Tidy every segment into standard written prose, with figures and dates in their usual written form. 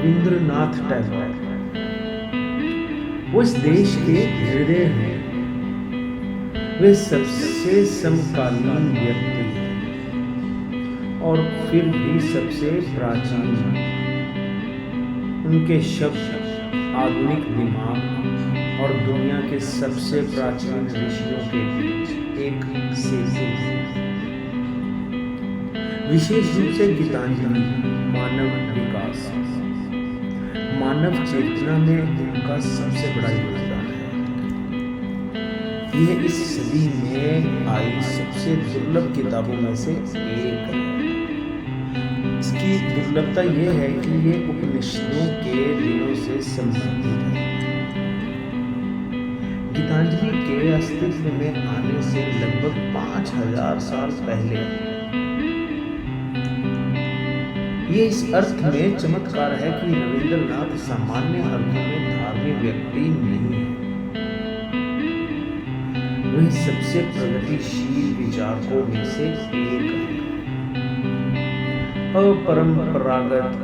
रविंद्रनाथ टैगोर वो इस देश के हृदय हैं। वे सबसे समकालीन व्यक्ति हैं और फिर भी सबसे प्राचीन। उनके शब्द आधुनिक दिमाग और दुनिया के सबसे प्राचीन ऋषियों के बीच एक सेतु है। विशेष रूप से गीतांजलि मानव विकास, मानव चेतना में उनका सबसे बड़ा योगदान है। यह इस सदी में आई सबसे दुर्लभ किताबों में से एक है। इसकी दुर्लभता यह है कि ये उपनिषदों के दिनों से संबंधित है। गीतांजलि के अस्तित्व में आने से लगभग 5000 साल पहले ये इस अर्थ में चमत्कार है कि रविंद्रनाथ सामान्य अर्थों में धार्मिक व्यक्ति नहीं है। वह सबसे प्रगतिशील विचारकों में से एक है। अपरंपरागत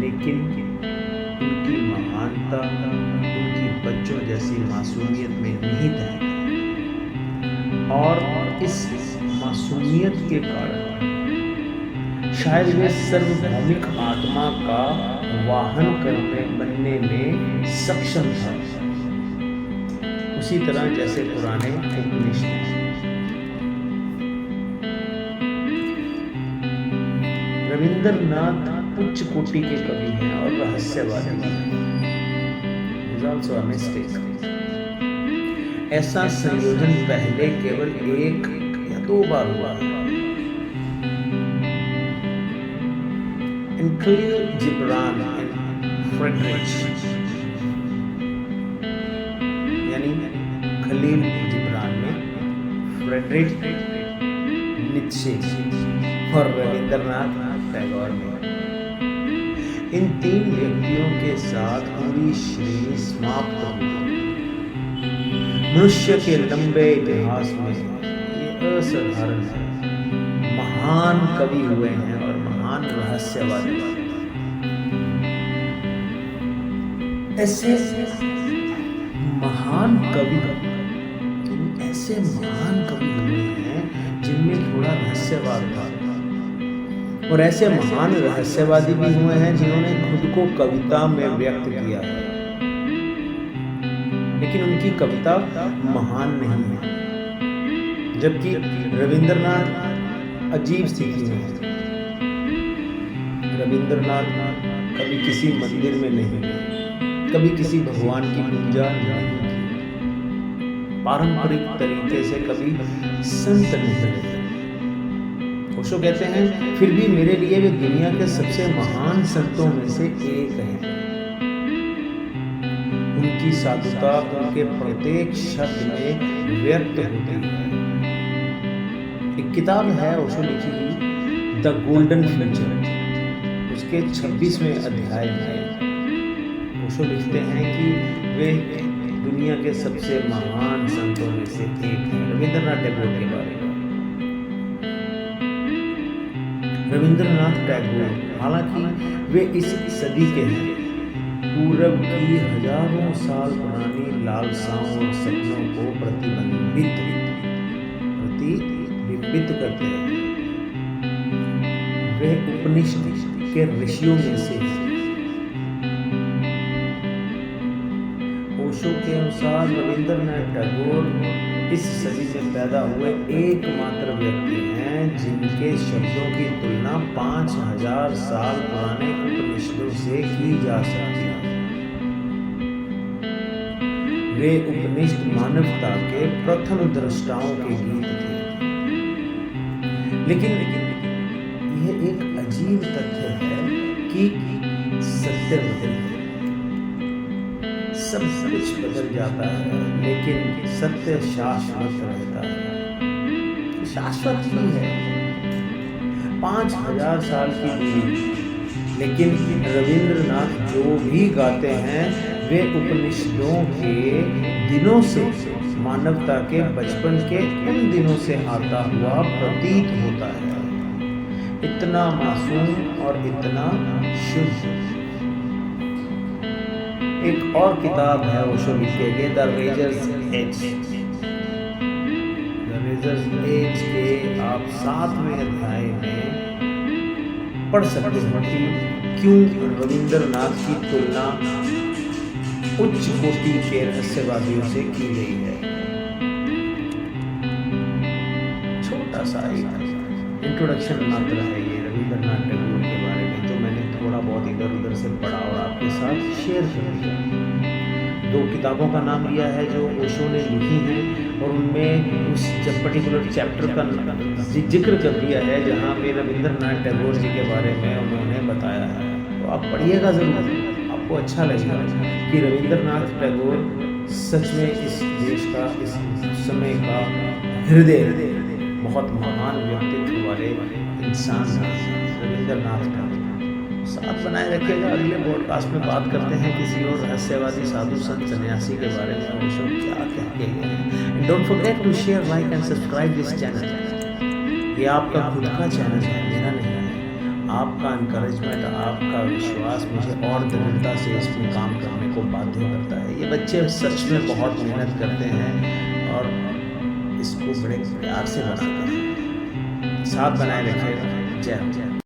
लेकिन उनकी महानता उनकी बच्चों जैसी मासूमियत में निहित है और इस मासूमियत के कारण शायद वे सार्वभौमिक आत्मा का वाहन बनने में सक्षम था, उसी तरह जैसे पुराने उपनिषद। रविंद्रनाथ उच्च कोटि के कवि हैं और रहस्यवादी हैं। Also a mistake. ऐसा संयोजन पहले केवल एक या दो बार हुआ है। खलील जिब्रान फ्रेडरिच यानी खलील जिब्रान में फ्रेडरिच नीत्शे और रविंद्रनाथ टैगोर में। इन तीन व्यक्तियों के साथ पूरी श्रेणी समाप्त हो गई। मनुष्य के लंबे इतिहास में ये असाधारण है। महान कवि हुए हैं और महान रहस्यवादी। ऐसे महान कवि हुए हैं जिनमें थोड़ा रहस्यवाद था, और ऐसे महान रहस्यवादी भी हुए हैं जिन्होंने खुद को कविता में व्यक्त किया है, लेकिन उनकी कविता महान नहीं है। जबकि रविंद्रनाथ अजीब स्थिति में है। रविंद्रनाथ कभी किसी मंदिर में नहीं गए, कभी किसी भगवान की पूजा नहीं की, पारंपरिक तरीके से कभी संत नहीं रहे। ओशो कहते हैं फिर भी मेरे लिए वे दुनिया के सबसे महान संतों में से एक हैं। उनकी साधुता उनके प्रत्येक शब्द में व्यक्त होती है। एक किताब है ओशो लिखी हुई द गोल्डन फ्यूचर, उसके 26वें अध्याय में ओशो लिखते हैं कि वे दुनिया के सबसे महान संतों में से एक हैं। रविंद्रनाथ टैगोर के बारे में। रविंद्रनाथ टैगोर हालांकि वे इस सदी के हैं, पूरब की हजारों साल पुरानी लालसाओं और सपनों को प्रतिबिंबित करते हैं। वे उपनिषद के ऋषियों में से हैं। ओशो के अनुसार रविंद्रनाथ टैगोर इस सदी में पैदा हुए एकमात्र व्यक्ति हैं जिनके शब्दों की तुलना 5000 साल पुराने उपनिषदों से की जा सकती है। वे उपनिषद मानवता के प्रथम दृष्टाओं के गीत थे। लेकिन यह एक अजीब तथ्य है कि सत्य बदल है। सब कुछ बदल जाता है, लेकिन सत्य शाश्वत रहता है। शाश्वत ही है। 5000 साल की दूरी, लेकिन रविंद्रनाथ जो भी गाते हैं वे उपनिषदों के दिनों से, मानवता के बचपन के उन दिनों से आता हुआ प्रतीत होता है। इतना मासूम और इतना शुद्ध। एक और किताब है ओशो लिखे गए, the razor's edge. The razor's edge के आप 7वें अध्याय में पढ़ सकते हो कि क्यों रविंद्रनाथ की तुलना उच्च कोटि के रहस्यवादियों से की गई है। छोटा सा एक इंट्रोडक्शन मात्र है ये रविंद्रनाथ टैगोर के बारे में, जो मैंने थोड़ा बहुत इधर उधर से पढ़ा और आपके साथ शेयर कर दिया। 2 किताबों का नाम लिया है जो ओशो ने लिखी हैं, और उनमें उस पर्टिकुलर चैप्टर का जिक्र कर दिया है जहाँ पे रविंद्रनाथ टैगोर जी के बारे में उन्होंने बताया है। तो आप पढ़िएगा ज़रूर, आपको अच्छा लगेगा कि रविंद्रनाथ टैगोर सच में इस देश का, इस समय का हृदय, बहुत महान व्यक्तित्व वाले इंसान रविंद्रनाथ टैगोर। साथ बनाए रखिएगा। अगले पॉडकास्ट में बात करते हैं किसी और रहस्यवादी साधु संत सन्यासी के बारे में, ओशो क्या कहते हैं। Don't forget to share, like and subscribe this channel. ये आपका खुद का चैनल है, मेरा नहीं है। आपका इनकरेजमेंट, आपका विश्वास मुझे और दृढ़ता से इसमें काम करने को बाध्य करता है। ये बच्चे सच में बहुत मेहनत करते हैं और इसको बड़े प्यार से बनाते हैं। साथ बनाए रखिएगा। जय हिंद।